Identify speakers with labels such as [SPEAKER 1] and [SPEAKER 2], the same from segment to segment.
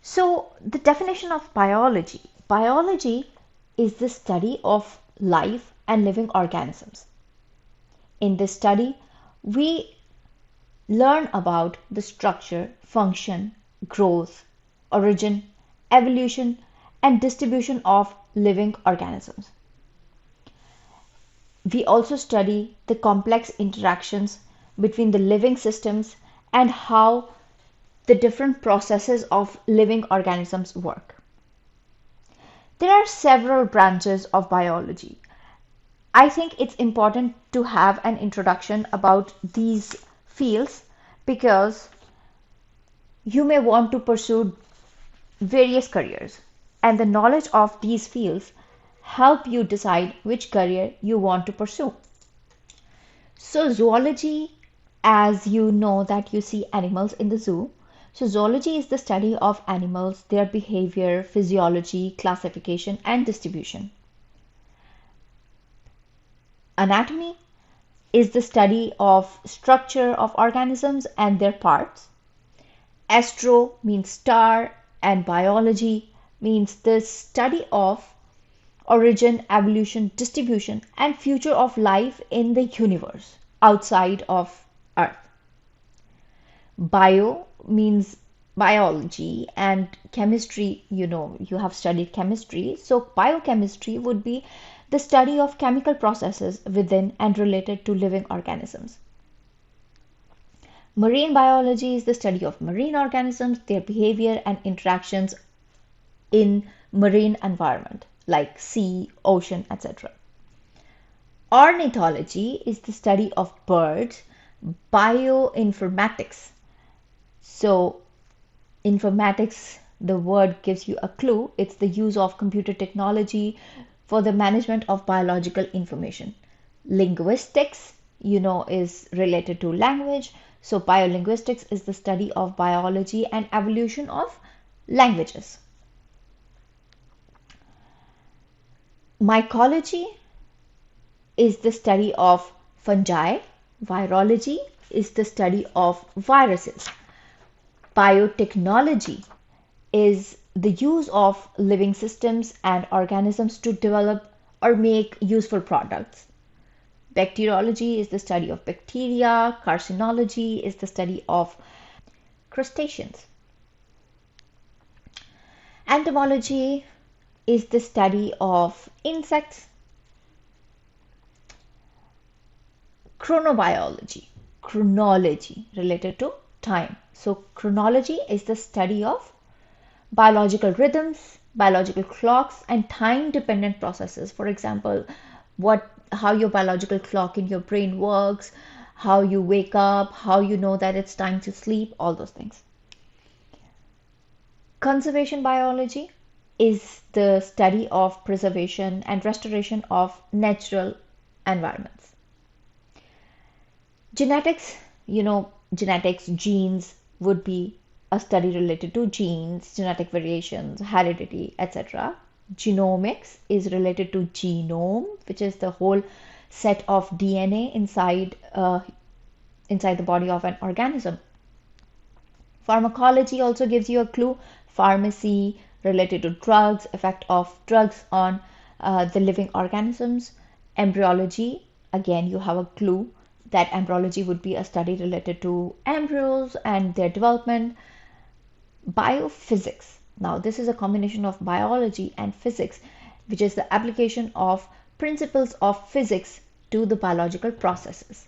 [SPEAKER 1] So, the definition of biology: biology is the study of life and living organisms. In this study, we learn about the structure, function, growth, origin, evolution, and distribution of living organisms. We also study the complex interactions between the living systems and how the different processes of living organisms work. There are several branches of biology. I think it's important to have an introduction about these fields because you may want to pursue various careers, and the knowledge of these fields help you decide which career you want to pursue. So zoology, as you know that you see animals in the zoo, so zoology is the study of animals, their behavior, physiology, classification, and distribution. Anatomy is the study of structure of organisms and their parts. Astro means star, and biology means the study of origin, evolution, distribution, and future of life in the universe outside of Earth. Bio means biology, and chemistry, you have studied chemistry. So, biochemistry would be the study of chemical processes within and related to living organisms. Marine biology is the study of marine organisms, their behavior, and interactions in marine environment like sea, ocean, etc. Ornithology is the study of birds. Bioinformatics. So, informatics, the word gives you a clue. It's the use of computer technology for the management of biological information. Linguistics, is related to language. So, biolinguistics is the study of biology and evolution of languages. Mycology is the study of fungi. Virology is the study of viruses. Biotechnology is the use of living systems and organisms to develop or make useful products. Bacteriology is the study of bacteria. Carcinology is the study of crustaceans. Entomology is the study of insects. Chronology related to time. So chronology is the study of biological rhythms, biological clocks, and time dependent processes. For example, how your biological clock in your brain works, how you wake up, how you know that it's time to sleep, all those things. Conservation biology is the study of preservation and restoration of natural environments. Genetics, genetics, genes would be a study related to genes, genetic variations, heredity, etc. Genomics is related to genome, which is the whole set of DNA inside the body of an organism. Pharmacology also gives you a clue. Pharmacy related to drugs, effect of drugs on the living organisms. Embryology, again, you have a clue that embryology would be a study related to embryos and their development. Biophysics. Now, this is a combination of biology and physics, which is the application of principles of physics to the biological processes.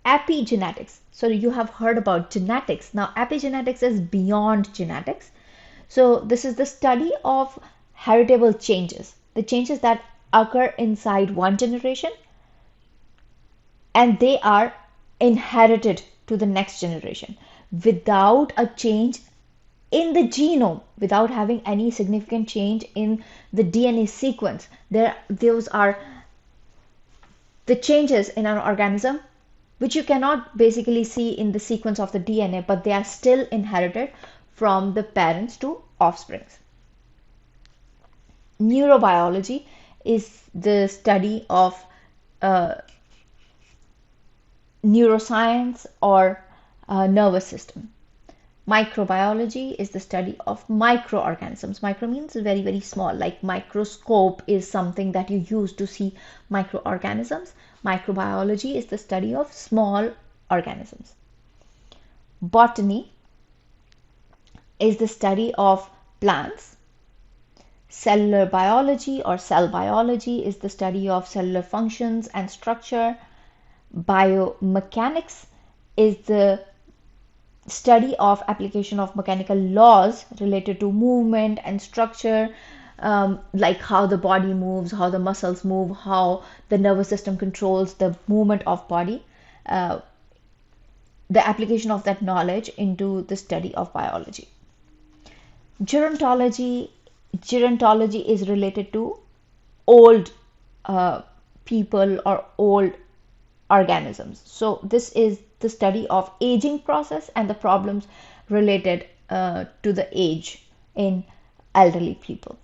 [SPEAKER 1] Epigenetics. So, you have heard about genetics. Now, epigenetics is beyond genetics. So, this is the study of heritable changes, the changes that occur inside one generation and they are inherited to the next generation without a change in the genome, without having any significant change in the DNA sequence. Those are the changes in an organism which you cannot basically see in the sequence of the DNA, but they are still inherited from the parents to offsprings. Neurobiology is the study of neuroscience or nervous system. Microbiology is the study of microorganisms. Micro means very, very small, like microscope is something that you use to see microorganisms. Microbiology is the study of small organisms. Botany is the study of plants. Cellular biology or cell biology is the study of cellular functions and structure. Biomechanics is the study of application of mechanical laws related to movement and structure, like how the body moves, how the muscles move, how the nervous system controls the movement of body. The application of that knowledge into the study of biology. Gerontology is related to old people or old organisms. So this is the study of aging process and the problems related to the age in elderly people.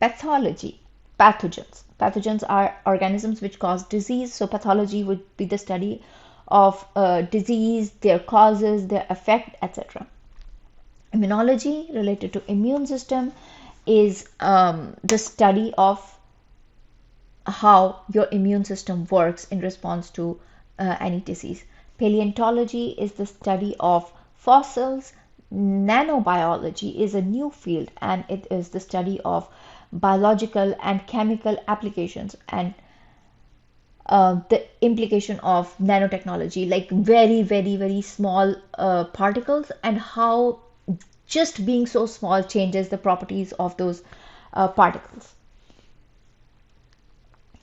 [SPEAKER 1] Pathology, pathogens are organisms which cause disease. So pathology would be the study of disease, their causes, their effect, etc. Immunology, related to immune system, is the study of how your immune system works in response to any disease. Paleontology is the study of fossils. Nanobiology is a new field, and it is the study of biological and chemical applications and the implication of nanotechnology, like very, very, very small particles, and how just being so small changes the properties of those particles.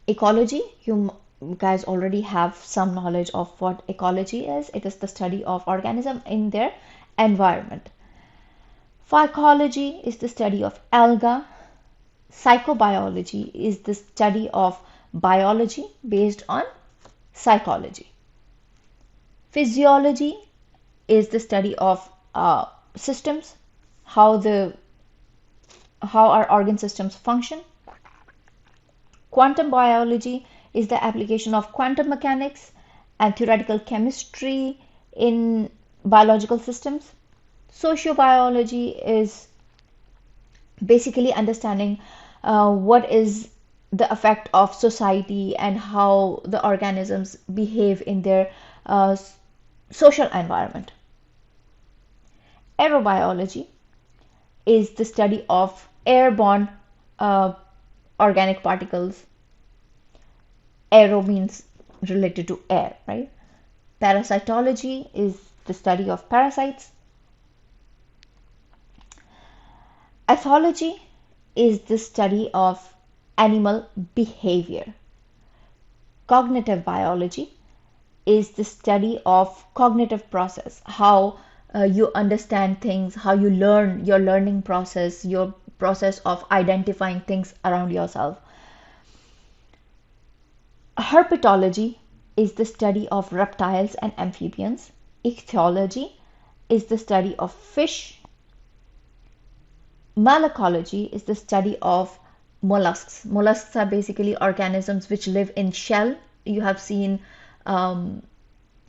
[SPEAKER 1] Ecology, you guys already have some knowledge of what ecology is. It is the study of organism in their environment. Phycology is the study of alga. Psychobiology is the study of biology based on psychology. Physiology is the study of systems, how our organ systems function. Quantum biology is the application of quantum mechanics and theoretical chemistry in biological systems. Sociobiology is basically understanding what is the effect of society and how the organisms behave in their social environment. Aerobiology is the study of airborne organic particles. Aero means related to air, right? Parasitology is the study of parasites. Ethology is the study of animal behavior. Cognitive biology is the study of cognitive process, how you understand things, how you learn, your learning process, your process of identifying things around yourself. Herpetology is the study of reptiles and amphibians. Ichthyology is the study of fish. Malacology is the study of mollusks. Mollusks are basically organisms which live in shell. You have seen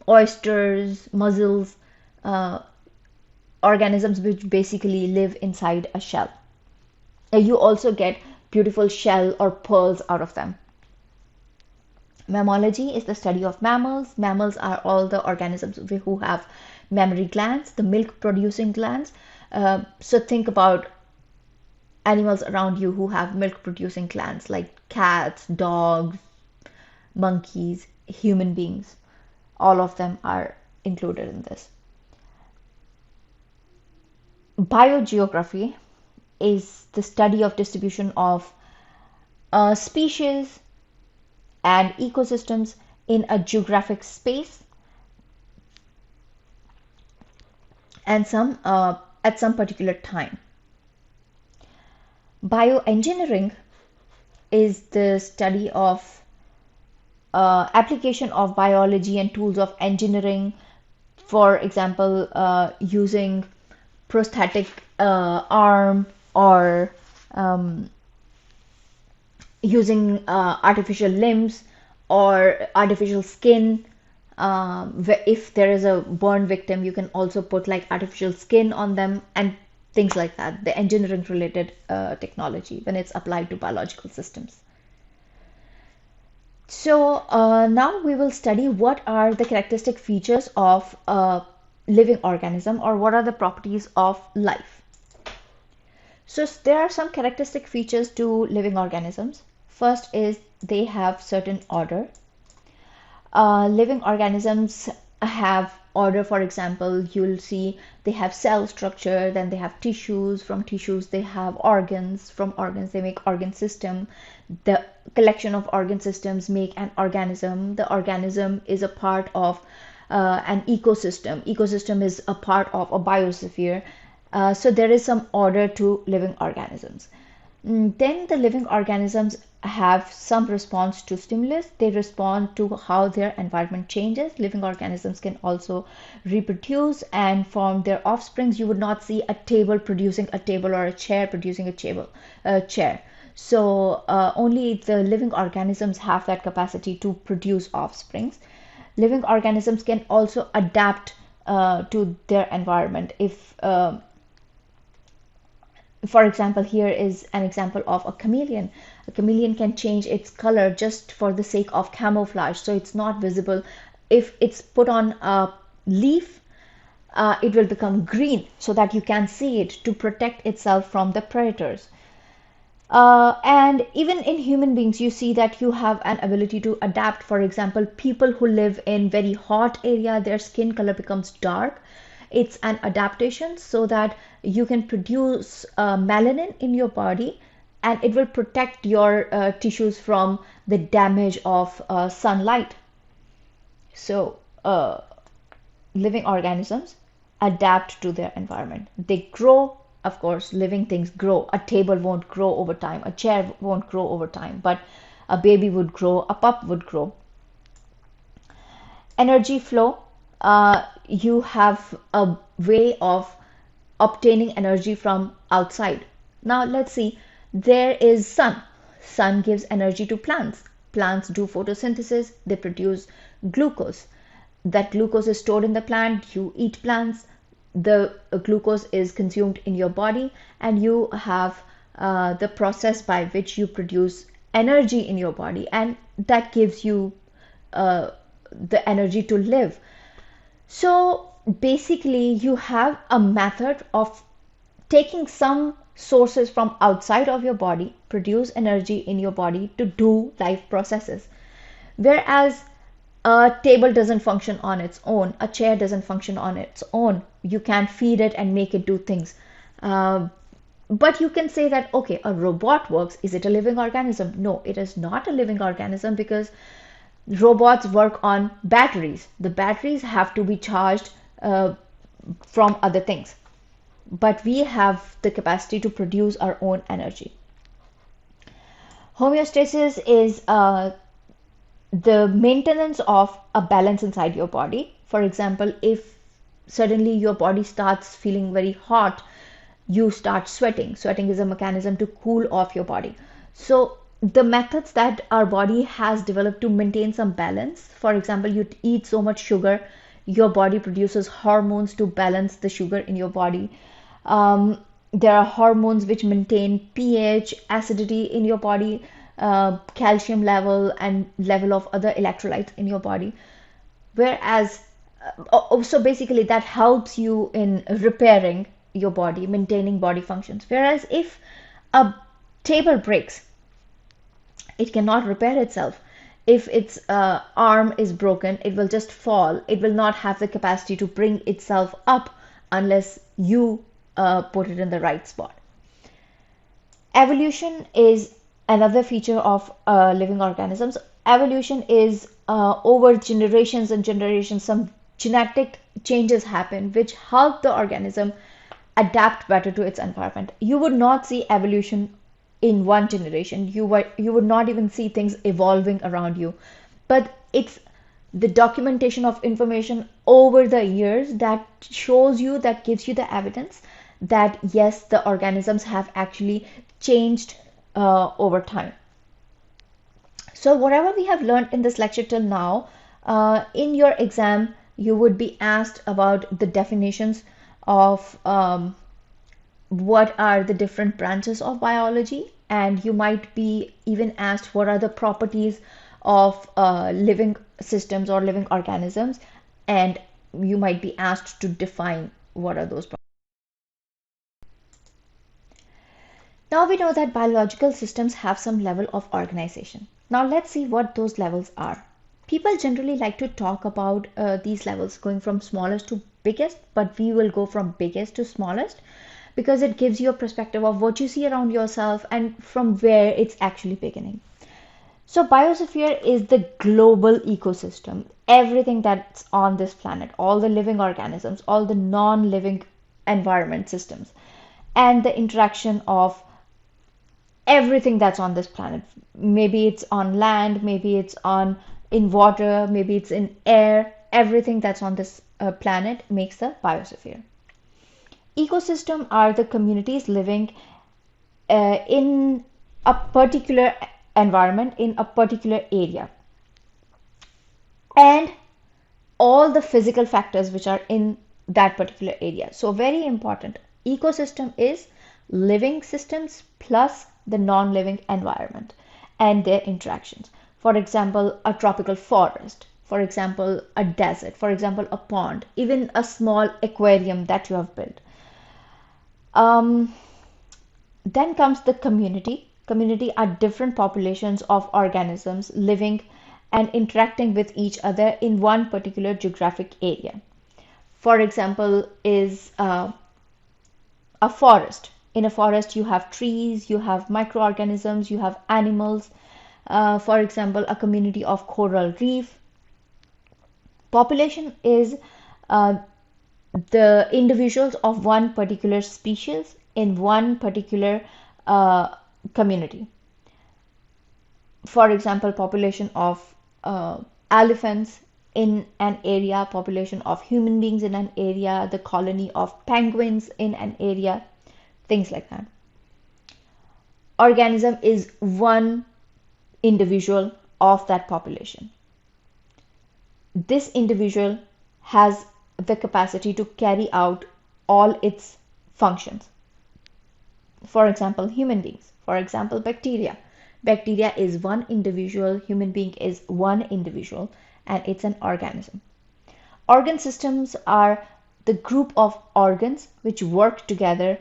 [SPEAKER 1] oysters, mussels, organisms which basically live inside a shell. You also get beautiful shell or pearls out of them. Mammalogy is the study of mammals. Mammals are all the organisms who have mammary glands, the milk producing glands. So think about animals around you who have milk producing glands, like cats, dogs, monkeys, human beings. All of them are included in this. Biogeography is the study of distribution of species and ecosystems in a geographic space and some at some particular time. Bioengineering is the study of application of biology and tools of engineering. For example, using prosthetic arm or using artificial limbs or artificial skin If there is a burn victim, you can also put like artificial skin on them and things like that, the engineering related technology when it's applied to biological systems. So now we will study what are the characteristic features of a living organism, or what are the properties of life. So there are some characteristic features to living organisms. First is they have certain order. Living organisms have order. For example, you'll see they have cell structure, then they have tissues, from tissues they have organs, from organs they make organ system. The collection of organ systems make an organism. The organism is a part of an ecosystem is a part of a biosphere. So there is some order to living organisms. Then the living organisms have some response to stimulus. They respond to how their environment changes. Living organisms can also reproduce and form their offsprings. You would not see a table producing a table, or a chair producing a chair. So only the living organisms have that capacity to produce offsprings. Living organisms can also adapt to their environment. If For example, here is an example of a chameleon. A chameleon can change its color just for the sake of camouflage, so it's not visible. If it's put on a leaf, it will become green so that you can see it, to protect itself from the predators. And even in human beings, you see that you have an ability to adapt. For example, people who live in very hot area, their skin color becomes dark. It's an adaptation so that you can produce melanin in your body, and it will protect your tissues from the damage of sunlight. So living organisms adapt to their environment. They grow. Of course, living things grow. A table won't grow over time, a chair won't grow over time, but a baby would grow, a pup would grow. Energy flow. You have a way of obtaining energy from outside. Now let's see. There is sun. Sun gives energy to plants. Plants do photosynthesis. They produce glucose. That glucose is stored in the plant. You eat plants, the glucose is consumed in your body, and you have the process by which you produce energy in your body, and that gives you the energy to live. So basically, you have a method of taking some sources from outside of your body, produce energy in your body to do life processes. Whereas a table doesn't function on its own, a chair doesn't function on its own. You can feed it and make it do things. Uh, but you can say that, okay, a robot works. Is it a living organism? No, it is not a living organism, because robots work on batteries. The batteries have to be charged from other things. But we have the capacity to produce our own energy. Homeostasis is the maintenance of a balance inside your body. For example, if suddenly your body starts feeling very hot, you start sweating. Sweating is a mechanism to cool off your body. So the methods that our body has developed to maintain some balance, for example, you eat so much sugar, your body produces hormones to balance the sugar in your body. There are hormones which maintain pH, acidity in your body, calcium level, and level of other electrolytes in your body. Whereas, so basically that helps you in repairing your body, maintaining body functions. Whereas if a table breaks, it cannot repair itself. If its arm is broken, it will just fall. It will not have the capacity to bring itself up unless you put it in the right spot. Evolution is another feature of living organisms. Evolution is over generations and generations, some genetic changes happen which help the organism adapt better to its environment. You would not see evolution in one generation. You would not even see things evolving around you. But it's the documentation of information over the years that shows you, that gives you the evidence that yes, the organisms have actually changed over time. So whatever we have learned in this lecture till now, In your exam, you would be asked about the definitions of what are the different branches of biology, and you might be even asked what are the properties of living systems or living organisms, and you might be asked to define what are those properties. Now we know that biological systems have some level of organization. Now let's see what those levels are. People generally like to talk about these levels going from smallest to biggest, but we will go from biggest to smallest because it gives you a perspective of what you see around yourself and from where it's actually beginning. So biosphere is the global ecosystem, everything that's on this planet, all the living organisms, all the non-living environment systems, and the interaction of everything that's on this planet. Maybe it's on land, maybe it's on in water, maybe it's in air. Everything that's on this planet makes the biosphere. Ecosystem are the communities living in a particular environment in a particular area, and all the physical factors which are in that particular area. So very important, ecosystem is living systems plus the non-living environment and their interactions. For example, a tropical forest, for example, a desert, for example, a pond, even a small aquarium that you have built. um, then comes the community. Community are different populations of organisms living and interacting with each other in one particular geographic area. For example, is a forest. In a forest, you have trees, you have microorganisms, you have animals. For example, a community of coral reef. Population is uh, the individuals of one particular species in one particular uh, community. For example, population of elephants in an area, population of human beings in an area, the colony of penguins in an area, things like that. Organism is one individual of that population. This individual has the capacity to carry out all its functions. For example, human beings. For example, bacteria. Bacteria is one individual, human being is one individual, and it's an organism. Organ systems are the group of organs which work together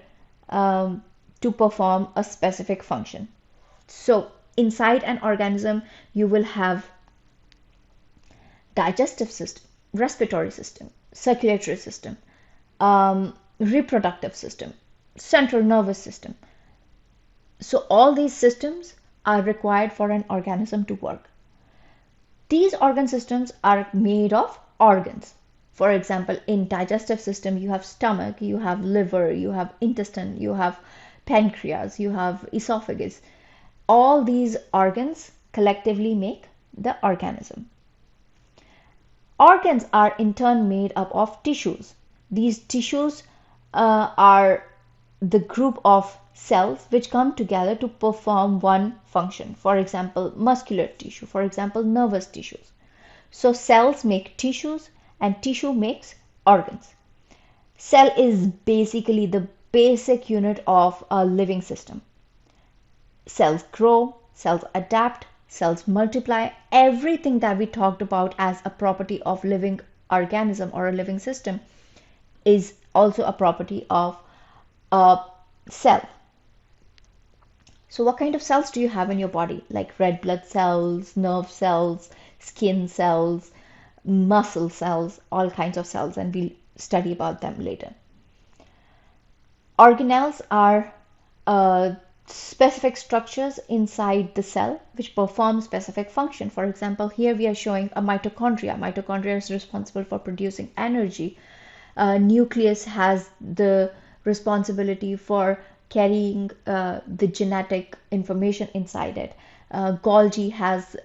[SPEAKER 1] to perform a specific function. So, inside an organism, you will have digestive system, respiratory system, circulatory system, reproductive system, central nervous system. So all these systems are required for an organism to work. These organ systems are made of organs. For example, in digestive system, you have stomach, you have liver, you have intestine, you have pancreas, you have esophagus. All these organs collectively make the organism. Organs are in turn made up of tissues. These tissues are the group of cells which come together to perform one function. For example, muscular tissue, for example, nervous tissues. So cells make tissues and tissue makes organs. Cell is basically the basic unit of a living system. Cells grow, cells adapt, cells multiply. Everything that we talked about as a property of living organism or a living system is also a property of a cell. So what kind of cells do you have in your body? Like red blood cells, nerve cells, skin cells, muscle cells, all kinds of cells, and we'll study about them later. Organelles are specific structures inside the cell which perform specific function. For example, here we are showing a mitochondria. Mitochondria is responsible for producing energy. Nucleus has the responsibility for carrying the genetic information inside it. Golgi has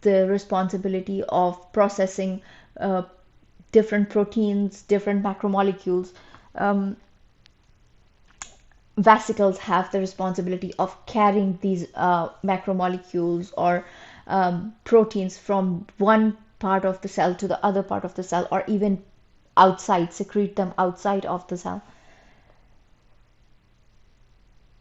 [SPEAKER 1] the responsibility of processing different proteins, different macromolecules. Vesicles have the responsibility of carrying these macromolecules or proteins from one part of the cell to the other part of the cell, or even outside, secrete them outside of the cell.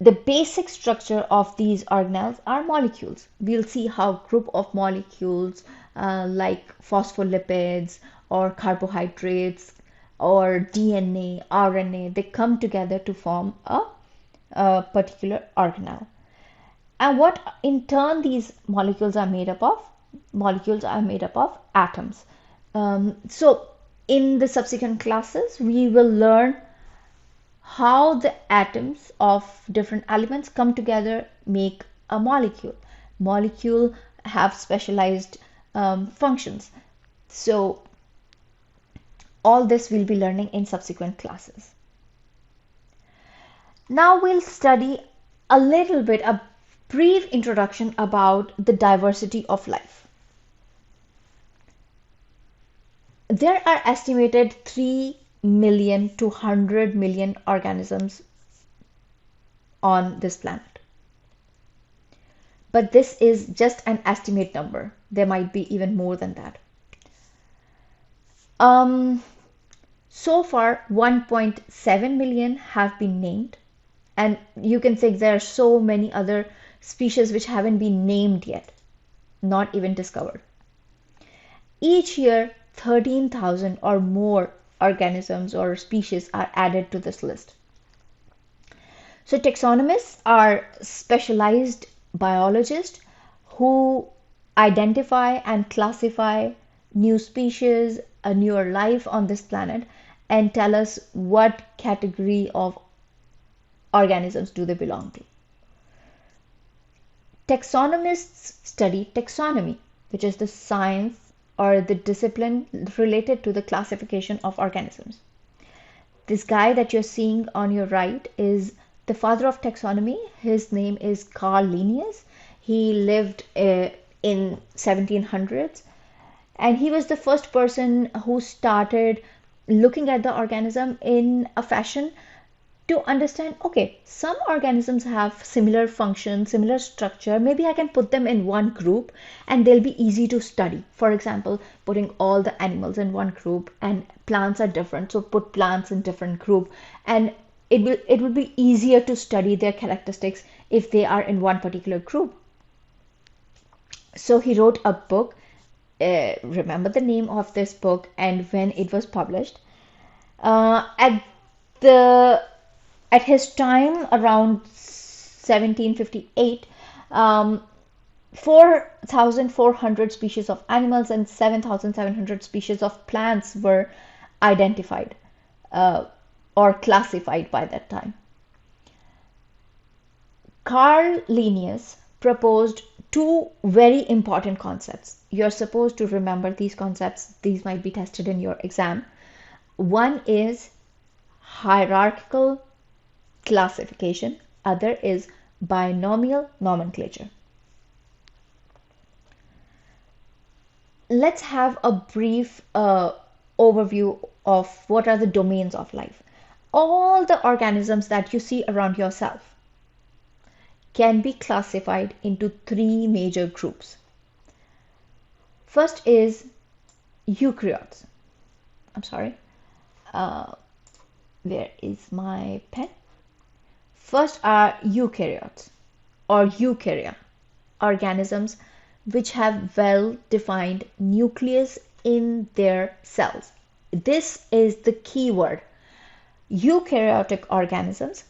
[SPEAKER 1] The basic structure of these organelles are molecules. We'll see how group of molecules like phospholipids or carbohydrates or DNA, RNA, they come together to form a particular organelle. And what in turn these molecules are made up of? Molecules are made up of atoms. So in the subsequent classes, we will learn how the atoms of different elements come together, make a molecule. Molecule have specialized functions. So all this we'll be learning in subsequent classes. Now we'll study a little bit, a brief introduction about the diversity of life. There are estimated 3 million to 100 million organisms on this planet. But this is just an estimate number. There might be even more than that. So far, 1.7 million have been named. And you can think there are so many other species which haven't been named yet, not even discovered. Each year, 13,000 or more organisms or species are added to this list. So taxonomists are specialized biologists who identify and classify new species, a newer life on this planet, and tell us what category of organisms do they belong to. Taxonomists study taxonomy, which is the science or the discipline related to the classification of organisms. This guy that you're seeing on your right is the father of taxonomy. His name is Carl Linnaeus. He lived in 1700s, and he was the first person who started looking at the organism in a fashion to understand, okay, some organisms have similar function, similar structure. Maybe I can put them in one group and they'll be easy to study. For example, putting all the animals in one group, and plants are different, so put plants in different group, and it will be easier to study their characteristics if they are in one particular group. So he wrote a book. Remember the name of this book and when it was published. At his time, around 1758, 4,400 species of animals and 7,700 species of plants were identified or classified by that time. Carl Linnaeus proposed two very important concepts. You're supposed to remember these concepts. These might be tested in your exam. One is hierarchical classification, other is binomial nomenclature. Let's have a brief overview of what are the domains of life. All the organisms that you see around yourself can be classified into three major groups. First is eukaryotes. I'm sorry. Where is my pen? First are eukaryotes or eukarya, organisms which have well-defined nucleus in their cells. This is the key word. Eukaryotic organisms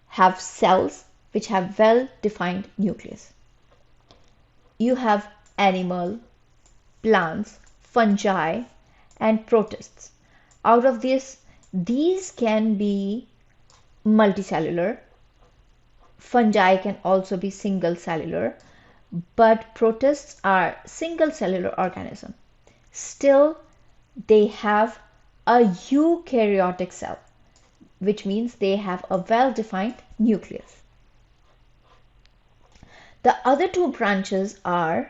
[SPEAKER 1] have cells which have well-defined nucleus. You have animal, plants, fungi, and protists. Out of this, these can be multicellular. Fungi can also be single cellular, but protists are single cellular organism. Still, they have a eukaryotic cell, which means they have a well-defined nucleus. The other two branches are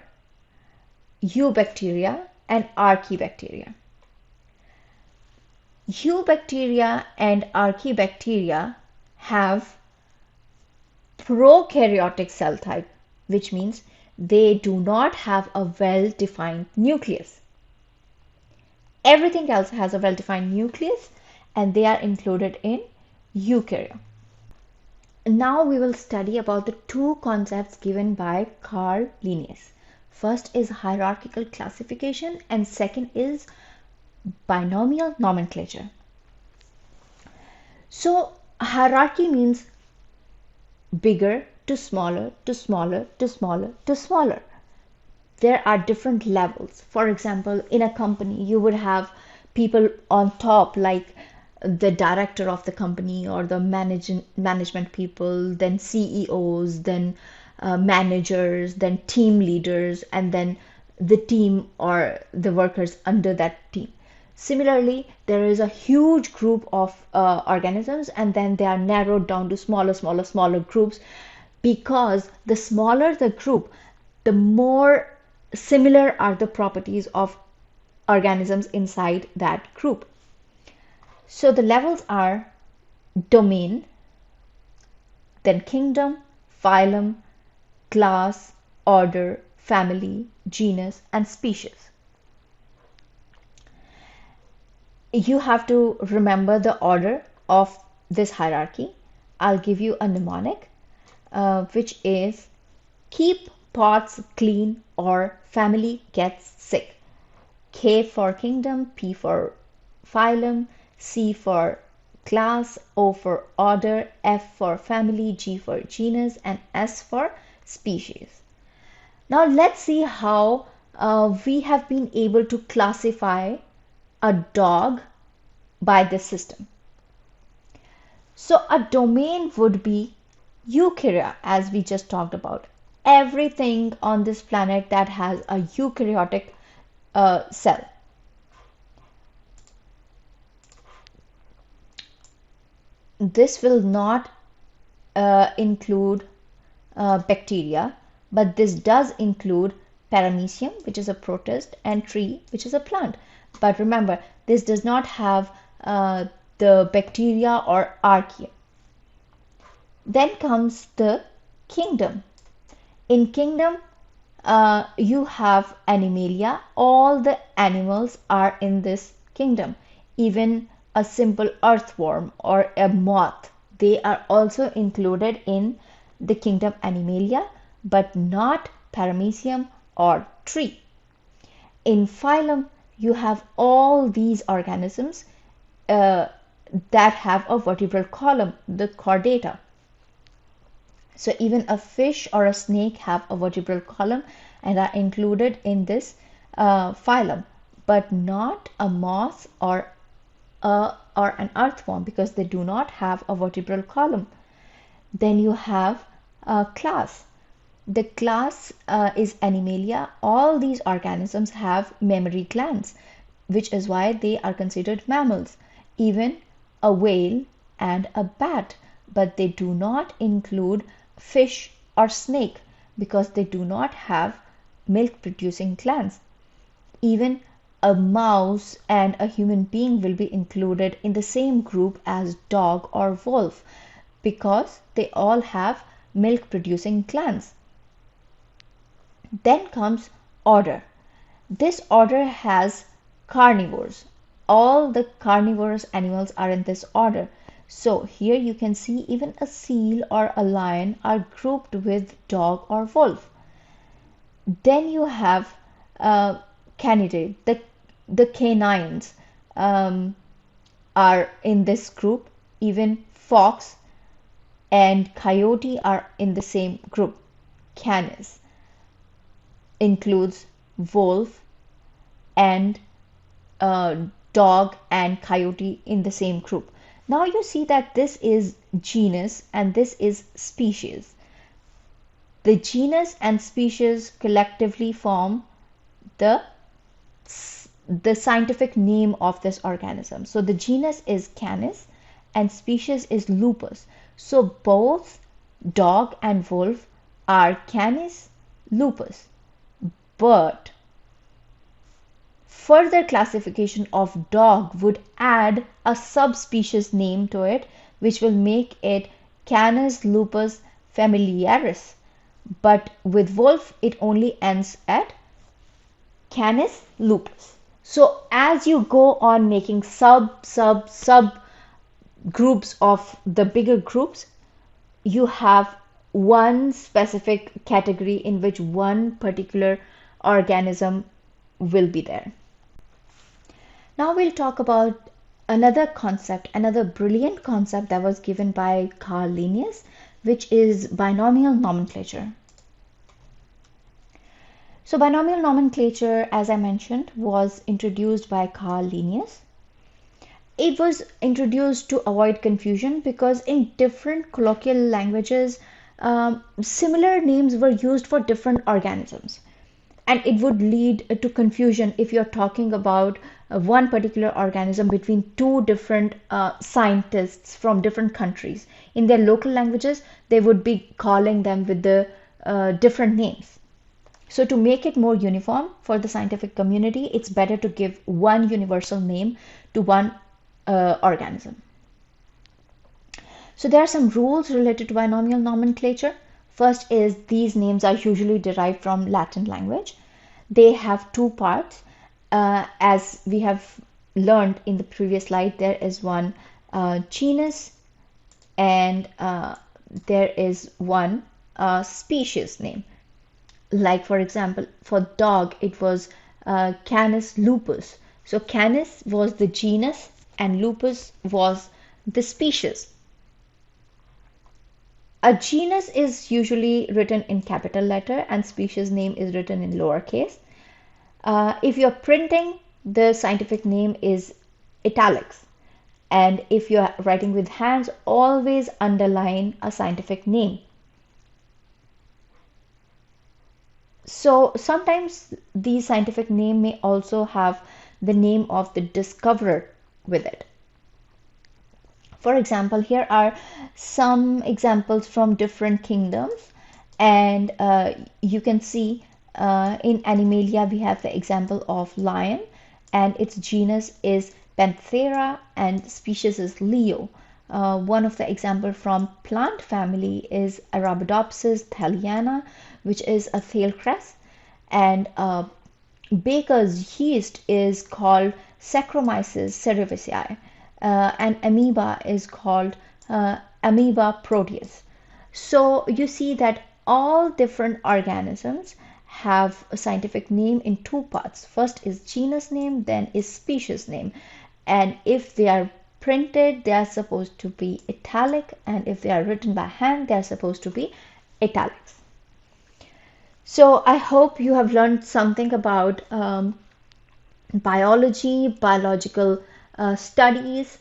[SPEAKER 1] eubacteria and archaebacteria. Eubacteria and archaebacteria have prokaryotic cell type, which means They do not have a well-defined nucleus. Everything else has a well-defined nucleus, and they are included in eukarya. Now we will study about the two concepts given by Carl Linnaeus. First is hierarchical classification and second is binomial nomenclature. So hierarchy means bigger to smaller to smaller to smaller to smaller. There are different levels. For example, in a company, you would have people on top, like the director of the company or the management people, then CEOs, then managers, then team leaders, and then the team or the workers under that team. Similarly, there is a huge group of organisms, and then they are narrowed down to smaller groups, because the smaller the group, the more similar are the properties of organisms inside that group. So the levels are domain, then kingdom, phylum, class, order, family, genus, and species. You have to remember the order of this hierarchy. I'll give you a mnemonic, which is keep pots clean or family gets sick. K for kingdom, P for phylum, C for class, O for order, F for family, G for genus, and S for species. Now let's see how we have been able to classify a dog by this system. So a domain would be eukarya, as we just talked about. Everything on this planet that has a eukaryotic cell. This will not include bacteria, but this does include paramecium, which is a protist, and tree, which is a plant. But remember, this does not have the bacteria or archaea. Then comes the kingdom. In kingdom, you have Animalia. All the animals are in this kingdom. Even a simple earthworm or a moth, they are also included in the kingdom Animalia, but not paramecium or tree. In phylum, you have all these organisms that have a vertebral column, the chordata. So even a fish or a snake have a vertebral column and are included in this phylum, but not a moth or an earthworm, because they do not have a vertebral column. Then you have a class. The class is Animalia. All these organisms have mammary glands, which is why they are considered mammals. Even a whale and a bat, but they do not include fish or snake because they do not have milk producing glands. Even a mouse and a human being will be included in the same group as dog or wolf because they all have milk producing glands. Then comes order. This order has carnivores. All the carnivorous animals are in this order. So here you can see even a seal or a lion are grouped with dog or wolf. Then you have canidae. The canines are in this group. Even fox and coyote are in the same group. Canis includes wolf and dog and coyote in the same group. Now you see that this is genus and this is species. The genus and species collectively form the scientific name of this organism. So the genus is Canis and species is Lupus. So both dog and wolf are Canis lupus. But further classification of dog would add a subspecies name to it, which will make it Canis lupus familiaris. but with wolf it only ends at canis lupus. So as you go on making sub groups of the bigger groups, you have one specific category in which one particular organism will be there. Now we'll talk about another concept, another brilliant concept that was given by Carl Linnaeus, which is binomial nomenclature. So binomial nomenclature, as I mentioned, was introduced by Carl Linnaeus. It was introduced to avoid confusion because in different colloquial languages, similar names were used for different organisms. And it would lead to confusion if you're talking about one particular organism between two different scientists from different countries. In their local languages, they would be calling them with the different names. So to make it more uniform for the scientific community, it's better to give one universal name to one organism. So there are some rules related to binomial nomenclature. First is these names are usually derived from Latin language. They have two parts. As we have learned in the previous slide, there is one genus and there is one species name. Like for example, for dog, it was Canis lupus. So Canis was the genus and lupus was the species. A genus is usually written in capital letter and species name is written in lowercase. If you're printing, the scientific name is italics. And if you're writing with hands, always underline a scientific name. So sometimes the scientific name may also have the name of the discoverer with it. For example, here are some examples from different kingdoms, and you can see in Animalia we have the example of lion, and its genus is Panthera and species is Leo. One of the example from plant family is Arabidopsis thaliana, which is a thalecress, and baker's yeast is called Saccharomyces cerevisiae, and amoeba is called Amoeba proteus. So you see that all different organisms have a scientific name in two parts. First is genus name, then is species name. And if they are printed, they are supposed to be italic, and if they are written by hand, they are supposed to be italics. So I hope you have learned something about biology, biological studies,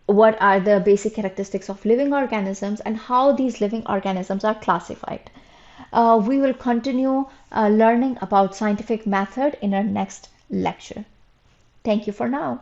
[SPEAKER 1] what are the basic characteristics of living organisms, and how these living organisms are classified. We will continue learning about scientific method in our next lecture. Thank you for now.